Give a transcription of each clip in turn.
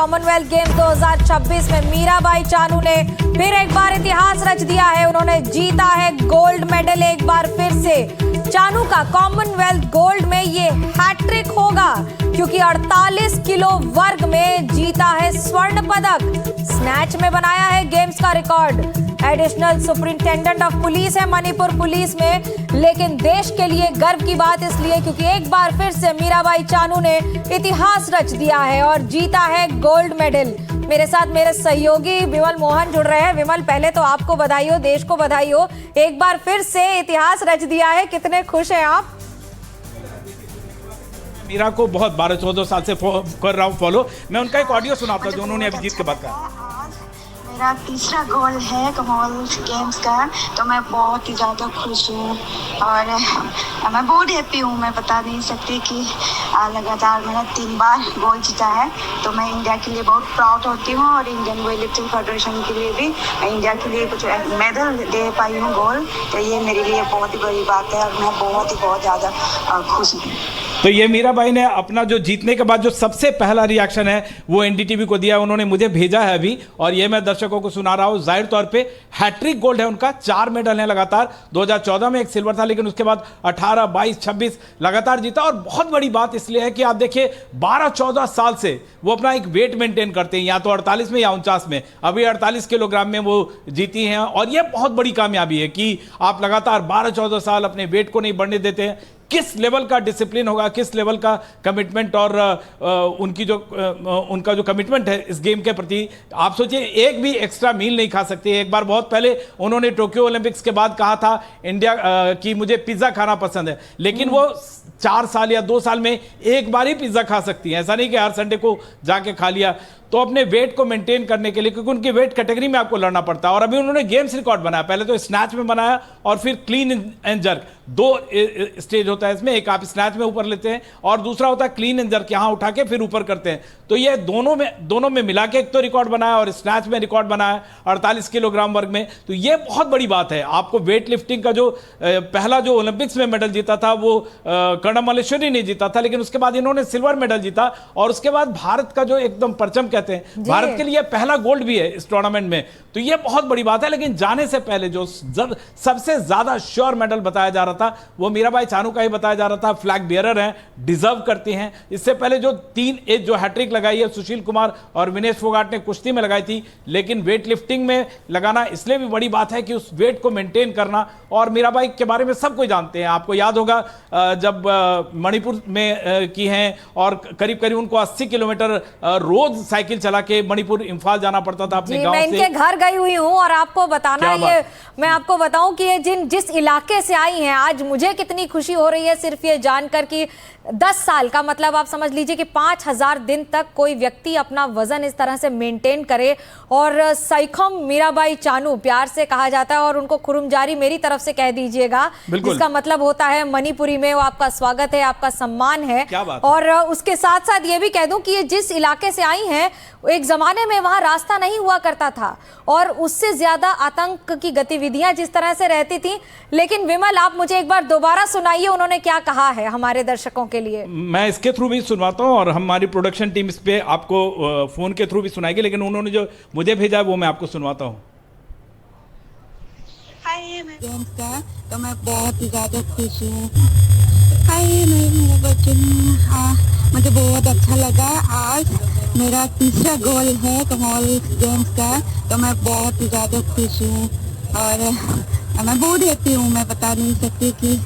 Commonwealth games 2026 में मीराबाई चानू ने फिर एक बार इतिहास रच दिया है। उन्होंने जीता है गोल्ड मेडल एक बार फिर से। चानू का कॉमनवेल्थ गोल्ड में ये हैट्रिक होगा क्योंकि 48 किलो वर्ग में जीता है स्वर्ण पदक। स्नैच में बनाया है गेम्स का record. Additional superintendent of police है मणिपुर पुलिस में, लेकिन देश के लिए गर्व की बात इसलिए क्योंकि एक बार फिर से मीराबाई चानू ने इतिहास रच दिया है और जीता है गोल्ड मेडल। मेरे साथ मेरे सहयोगी विमल मोहन जुड़ रहे हैं। विमल, पहले तो आपको बधाई हो, देश को बधाई हो, एक बार फिर से इतिहास रच दिया है। कितने खुश हैं आप? मीरा को बहुत 12-14 साल से कर रहा हूँ फॉलो। मैं उनका एक ऑडियो सुनाता हूँ जो उन्होंने अभी जीत के बाद कहा। मेरा तीसरा गोल है कॉमनवेल्थ गेम्स का, तो मैं बहुत ही ज़्यादा खुश हूँ और मैं बहुत हैप्पी हूँ। मैं बता नहीं सकती कि लगातार मैंने 3 बार गोल जीता है, तो मैं इंडिया के लिए बहुत प्राउड होती हूँ और इंडियन वेट लिफ्टिंग फेडरेशन के लिए भी मैं इंडिया के लिए कुछ मेडल दे पाई हूँ गोल, तो ये मेरे लिए बहुत ही बड़ी बात है और मैं बहुत ज़्यादा खुश हूँ। तो ये मीराबाई ने अपना जो जीतने के बाद जो सबसे पहला रिएक्शन है वो एनडीटीवी को दिया। उन्होंने मुझे भेजा है अभी और ये मैं दर्शकों को सुना रहा हूँ। जाहिर तौर पे हैट्रिक गोल्ड है उनका, 4 मेडल हैं लगातार। 2014 में एक सिल्वर था, लेकिन उसके बाद 18, 22, 26 लगातार जीता। और बहुत बड़ी बात इसलिए है कि आप देखिए 12-14 साल से वो अपना एक वेट मेंटेन करते हैं, या तो 48 में या 49 में। अभी 48 किलोग्राम में वो जीती हैं और ये बहुत बड़ी कामयाबी है कि आप लगातार 12-14 साल अपने वेट को नहीं बढ़ने देते हैं। किस लेवल का डिसिप्लिन होगा, किस लेवल का कमिटमेंट और उनका जो कमिटमेंट है इस गेम के प्रति। आप सोचिए, एक भी एक्स्ट्रा मील नहीं खा सकते। एक बार बहुत पहले उन्होंने टोक्यो ओलंपिक्स के बाद कहा था इंडिया कि मुझे पिज्ज़ा खाना पसंद है, लेकिन वो 4 साल या 2 साल में एक बार ही पिज्ज़ा खा सकती हैं। ऐसा नहीं कि हर संडे को जाके खा लिया। तो अपने वेट को मेंटेन करने के लिए, क्योंकि उनकी वेट कैटेगरी में आपको लड़ना पड़ता है। और अभी उन्होंने गेम्स रिकॉर्ड बनाया, पहले तो स्नैच में बनाया और फिर क्लीन एंड जर्क। 2 स्टेज होता है इसमें, एक आप स्नैच में ऊपर लेते हैं और दूसरा होता है क्लीन एंड जर्क, यहाँ उठा के फिर ऊपर करते हैं। तो ये दोनों में मिला के एक तो रिकॉर्ड बनाया और स्नैच में रिकॉर्ड बनाया 48 किलोग्राम वर्ग में। तो ये बहुत बड़ी बात है। आपको वेट लिफ्टिंग का जो पहला जो ओलंपिक्स में मेडल जीता था वो कर्णम मल्लेश्वरी ने जीता था, लेकिन उसके बाद इन्होंने सिल्वर मेडल जीता। और उसके बाद भारत का जो एकदम परचम कहते हैं, भारत के लिए पहला गोल्ड भी है इस टूर्नामेंट में। तो ये बहुत बड़ी बात है। लेकिन जाने से पहले जो सबसे ज्यादा श्योर मेडल बताया जा रहा था वो मीराबाई चानू का ही बताया जा रहा था। फ्लैग बियरर हैं, डिजर्व करती हैं। इससे पहले जो 3 जो हैट्रिक लगाई है सुशील कुमार और विनेश फोगाट ने कुश्ती में लगाई थी, लेकिन वेट लिफ्टिंग में लगाना इसलिए भी बड़ी बात है कि उस वेट को मेंटेन करना। और मीराबाई के बारे में सब कोई जानते हैं। आपको याद होगा जब मणिपुर में की हैं और करीब उनको 80 किलोमीटर रोज साइकिल चला के मणिपुर इंफाल जाना पड़ता था अपने गांव से। मैं इनके घर गई हुई हूँ और आपको बताना, ये मैं आपको बताऊं कि ये जिस इलाके से आई हैं, आज मुझे कितनी खुशी हो रही है सिर्फ ये जानकर कि 10 साल का मतलब आप समझ लीजिए कि 5000 दिन तक कोई व्यक्ति अपना वजन इस तरह से मेंटेन करे। और सैखम मीराबाई चानू प्यार से कहा जाता है और उनको खुरुमजारी मेरी तरफ से कह दीजिएगा, जिसका मतलब होता है मणिपुरी में वो आपका स्वागत है, आपका सम्मान है। और उसके साथ साथ ये भी कह दूं कि ये जिस इलाके से आई हैं, एक जमाने में वहां रास्ता नहीं हुआ करता था और उससे ज्यादा आतंक की गतिविधियां जिस तरह से रहती थी। लेकिन विमल, आप मुझे एक बार दोबारा सुनाइए उन्होंने क्या कहा है हमारे दर्शकों के लिए। मैं इसके थ्रू भी सुनवाता हूं और हमारी प्रोडक्शन टीम इस पे आपको फोन के थ्रू भी सुनाएगी, लेकिन उन्होंने जो मुझे भेजा है वो मैं आपको सुनवाता हूं। गेम्स का, तो मैं बहुत ही ज़्यादा खुश हूँ। मुझे बहुत अच्छा लगा। आज मेरा तीसरा गोल है कॉमनवेल्थ गेम्स का, तो मैं बहुत ही ज़्यादा खुश हूँ और मैं बहुत हैप्पी हूँ। मैं बता नहीं सकती कि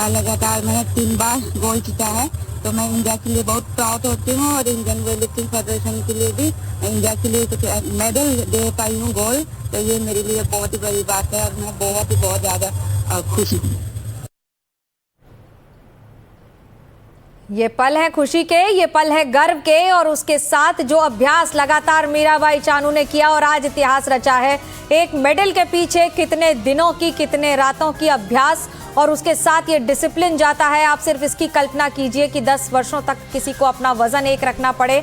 लगातार मैंने 3 बार गोल जीता है, तो मैं इंडिया के लिए बहुत प्राउड होती हूँ और इंडियन वेट लिफ्टिंग फेडरेशन के लिए भी इंडिया के लिए कुछ मेडल दे पाई हूँ गोल, तो ये मेरे लिए बहुत ही बड़ी बात है और मैं बहुत ज़्यादा खुश हूँ। ये पल है खुशी के, ये पल है गर्व के और उसके साथ जो अभ्यास लगातार मीराबाई चानू ने किया और आज इतिहास रचा है। एक मेडल के पीछे कितने दिनों की, कितने रातों की अभ्यास और उसके साथ ये डिसिप्लिन जाता है। आप सिर्फ इसकी कल्पना कीजिए कि 10 वर्षों तक किसी को अपना वजन एक रखना पड़े।